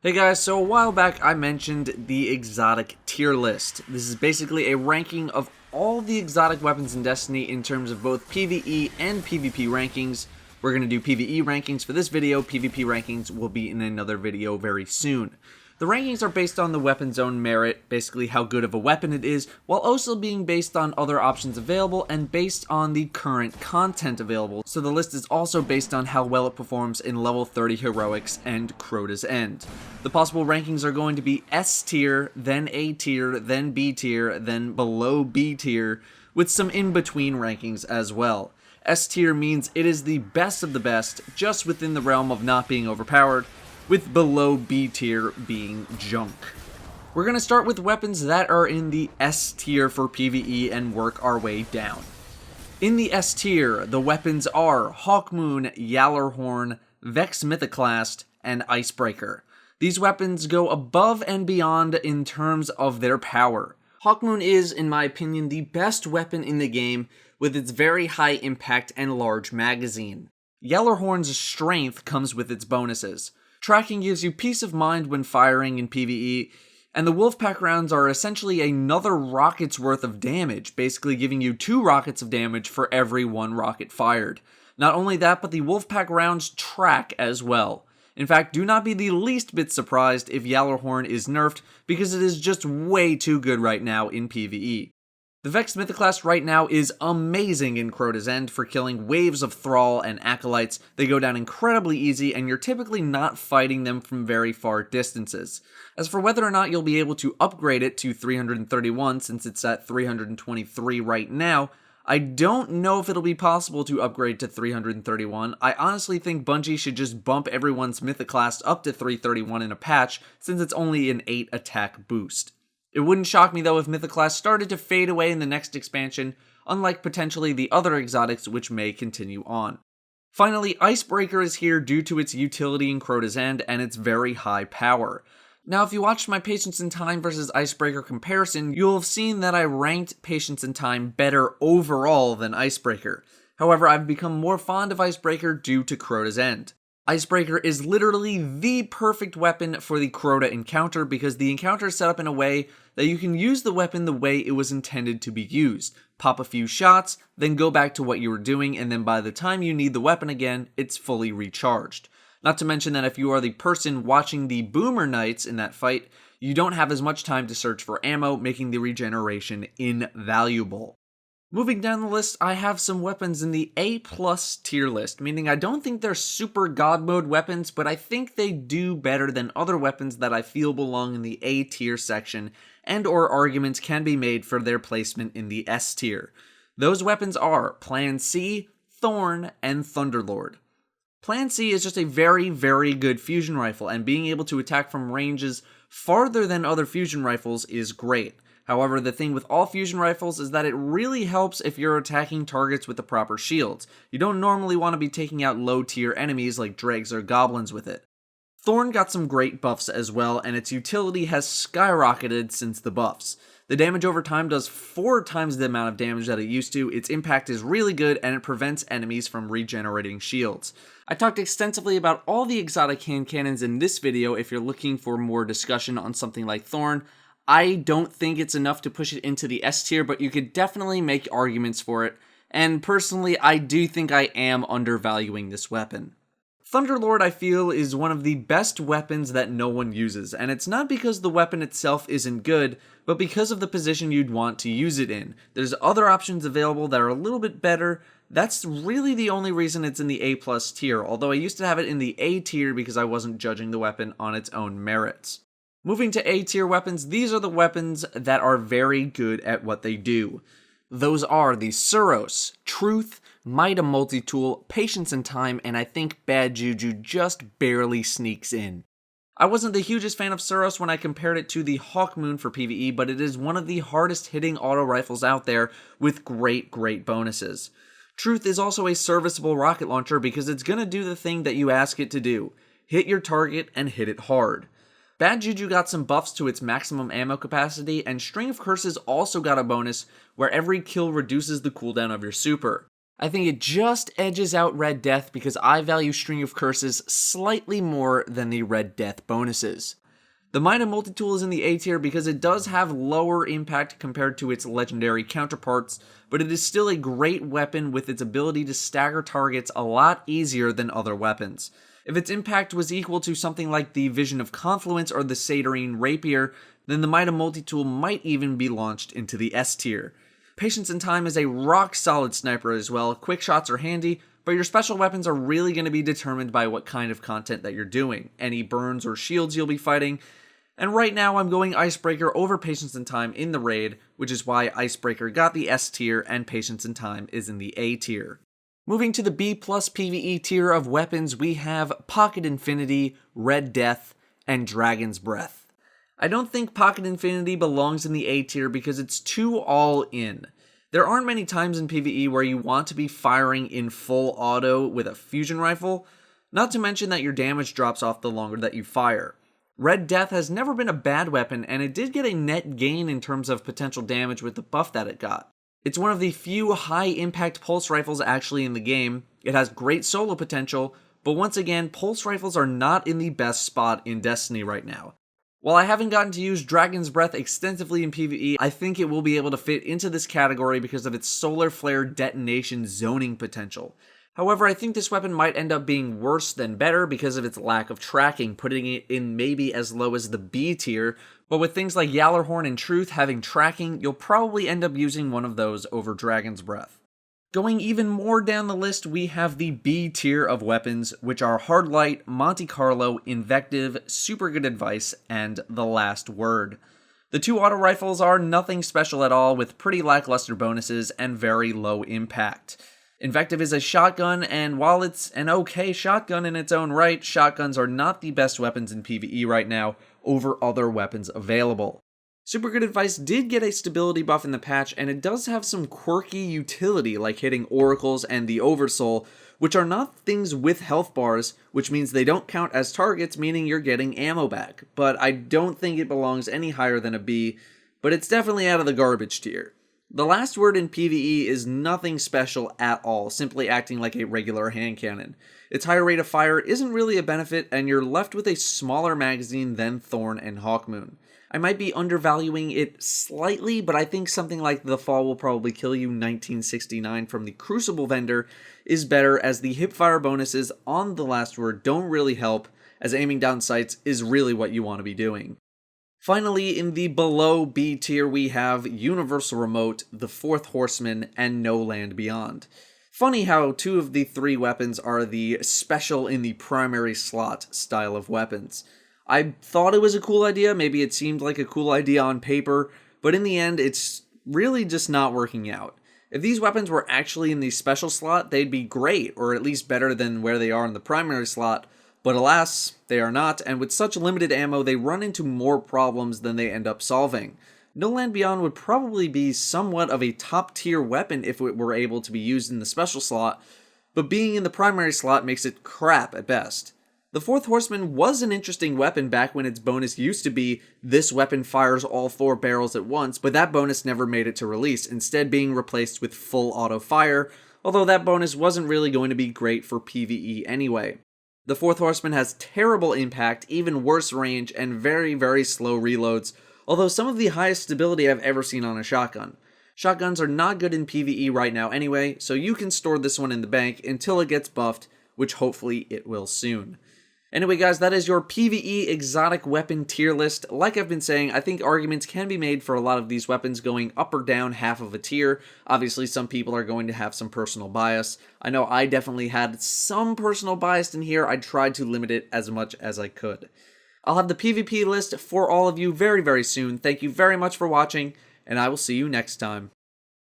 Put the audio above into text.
Hey guys, so a while back I mentioned the exotic tier list. This is basically a ranking of all the exotic weapons in Destiny in terms of both PvE and PvP rankings. We're going to do PvE rankings for this video, PvP rankings will be in another video very soon. The rankings are based on the weapon's own merit, basically how good of a weapon it is, while also being based on other options available and based on the current content available. So the list is also based on how well it performs in level 30 heroics and Crota's End. The possible rankings are going to be S tier, then A tier, then B tier, then below B tier, with some in-between rankings as well. S tier means it is the best of the best, just within the realm of not being overpowered, with below B tier being junk. We're going to start with weapons that are in the S tier for PvE and work our way down. In the S tier, the weapons are Hawkmoon, Yallarhorn, Vex Mythoclast, and Icebreaker. These weapons go above and beyond in terms of their power. Hawkmoon is, in my opinion, the best weapon in the game with its very high impact and large magazine. Yallarhorn's strength comes with its bonuses. Tracking gives you peace of mind when firing in PvE, and the Wolfpack rounds are essentially another rocket's worth of damage, basically giving you 2 rockets of damage for every 1 rocket fired. Not only that, but the Wolfpack rounds track as well. In fact, do not be the least bit surprised if Yallarhorn is nerfed, because it is just way too good right now in PvE. The Vex Mythoclast right now is amazing in Crota's End for killing waves of Thrall and Acolytes. They go down incredibly easy, and you're typically not fighting them from very far distances. As for whether or not you'll be able to upgrade it to 331, since it's at 323 right now, I don't know if it'll be possible to upgrade to 331. I honestly think Bungie should just bump everyone's Mythoclast up to 331 in a patch, since it's only an 8 attack boost. It wouldn't shock me though if Mythoclast started to fade away in the next expansion, unlike potentially the other exotics which may continue on. Finally, Icebreaker is here due to its utility in Crota's End and its very high power. Now, if you watched my Patience and Time versus Icebreaker comparison, you'll have seen that I ranked Patience and Time better overall than Icebreaker. However, I've become more fond of Icebreaker due to Crota's End. Icebreaker is literally the perfect weapon for the Crota encounter because the encounter is set up in a way that you can use the weapon the way it was intended to be used. Pop a few shots, then go back to what you were doing, and then by the time you need the weapon again, it's fully recharged. Not to mention that if you are the person watching the Boomer Knights in that fight, you don't have as much time to search for ammo, making the regeneration invaluable. Moving down the list, I have some weapons in the A+ tier list, meaning I don't think they're super god mode weapons, but I think they do better than other weapons that I feel belong in the A tier section, and or arguments can be made for their placement in the S tier. Those weapons are Plan C, Thorn, and Thunderlord. Plan C is just a very, very good fusion rifle, and being able to attack from ranges farther than other fusion rifles is great. However, the thing with all fusion rifles is that it really helps if you're attacking targets with the proper shields. You don't normally want to be taking out low tier enemies like dregs or goblins with it. Thorn got some great buffs as well, and its utility has skyrocketed since the buffs. The damage over time does 4 times the amount of damage that it used to, its impact is really good, and it prevents enemies from regenerating shields. I talked extensively about all the exotic hand cannons in this video if you're looking for more discussion on something like Thorn. I don't think it's enough to push it into the S tier, but you could definitely make arguments for it, and personally, I do think I am undervaluing this weapon. Thunderlord, I feel, is one of the best weapons that no one uses, and it's not because the weapon itself isn't good, but because of the position you'd want to use it in. There's other options available that are a little bit better. That's really the only reason it's in the A+ tier, although I used to have it in the A tier because I wasn't judging the weapon on its own merits. Moving to A tier weapons, these are the weapons that are very good at what they do. Those are the Suros, Truth, Mida Multi-Tool, Patience and Time, and I think Bad Juju just barely sneaks in. I wasn't the hugest fan of Suros when I compared it to the Hawkmoon for PvE, but it is one of the hardest hitting auto rifles out there with great bonuses. Truth is also a serviceable rocket launcher because it's gonna do the thing that you ask it to do. Hit your target and hit it hard. Bad Juju got some buffs to its maximum ammo capacity, and String of Curses also got a bonus where every kill reduces the cooldown of your super. I think it just edges out Red Death because I value String of Curses slightly more than the Red Death bonuses. The Might of Multitool is in the A tier because it does have lower impact compared to its legendary counterparts, but it is still a great weapon with its ability to stagger targets a lot easier than other weapons. If its impact was equal to something like the Vision of Confluence or the Saturine Rapier, then the Might of Multitool might even be launched into the S tier. Patience and Time is a rock-solid sniper as well. Quick shots are handy, but your special weapons are really going to be determined by what kind of content that you're doing, any burns or shields you'll be fighting, and right now I'm going Icebreaker over Patience and Time in the raid, which is why Icebreaker got the S tier and Patience and Time is in the A tier. Moving to the B plus PvE tier of weapons, we have Pocket Infinity, Red Death, and Dragon's Breath. I don't think Pocket Infinity belongs in the A tier because it's too all-in. There aren't many times in PvE where you want to be firing in full auto with a fusion rifle, not to mention that your damage drops off the longer that you fire. Red Death has never been a bad weapon, and it did get a net gain in terms of potential damage with the buff that it got. It's one of the few high-impact pulse rifles actually in the game. It has great solo potential, but once again, pulse rifles are not in the best spot in Destiny right now. While I haven't gotten to use Dragon's Breath extensively in PvE, I think it will be able to fit into this category because of its solar flare detonation zoning potential. However, I think this weapon might end up being worse than better because of its lack of tracking, putting it in maybe as low as the B tier, but with things like Yallarhorn and Truth having tracking, you'll probably end up using one of those over Dragon's Breath. Going even more down the list, we have the B tier of weapons, which are Hard Light, Monte Carlo, Invective, Super Good Advice, and The Last Word. The two auto rifles are nothing special at all, with pretty lackluster bonuses and very low impact. Invective is a shotgun, and while it's an okay shotgun in its own right, shotguns are not the best weapons in PvE right now over other weapons available. Super Good Advice did get a stability buff in the patch, and it does have some quirky utility like hitting oracles and the Oversoul, which are not things with health bars, which means they don't count as targets, meaning you're getting ammo back. But I don't think it belongs any higher than a B, but it's definitely out of the garbage tier. The Last Word in PvE is nothing special at all, simply acting like a regular hand cannon. Its higher rate of fire isn't really a benefit, and you're left with a smaller magazine than Thorn and Hawkmoon. I might be undervaluing it slightly, but I think something like The Fall Will Probably Kill You 1969 from the Crucible vendor is better, as the hipfire bonuses on The Last Word don't really help, as aiming down sights is really what you want to be doing. Finally, in the below B tier, we have Universal Remote, The Fourth Horseman, and No Land Beyond. Funny how two of the three weapons are the special in the primary slot style of weapons. I thought it was a cool idea, maybe it seemed like a cool idea on paper, but in the end, it's really just not working out. If these weapons were actually in the special slot, they'd be great, or at least better than where they are in the primary slot, but alas, they are not, and with such limited ammo, they run into more problems than they end up solving. No Land Beyond would probably be somewhat of a top-tier weapon if it were able to be used in the special slot, but being in the primary slot makes it crap at best. The Fourth Horseman was an interesting weapon back when its bonus used to be, this weapon fires all 4 barrels at once, but that bonus never made it to release, instead being replaced with full auto fire, although that bonus wasn't really going to be great for PvE anyway. The Fourth Horseman has terrible impact, even worse range, and very, very slow reloads, although some of the highest stability I've ever seen on a shotgun. Shotguns are not good in PvE right now anyway, so you can store this one in the bank until it gets buffed, which hopefully it will soon. Anyway guys, that is your PvE exotic weapon tier list. Like I've been saying, I think arguments can be made for a lot of these weapons going up or down half of a tier. Obviously some people are going to have some personal bias. I know I definitely had some personal bias in here. I tried to limit it as much as I could. I'll have the PvP list for all of you very, very soon. Thank you very much for watching, and I will see you next time.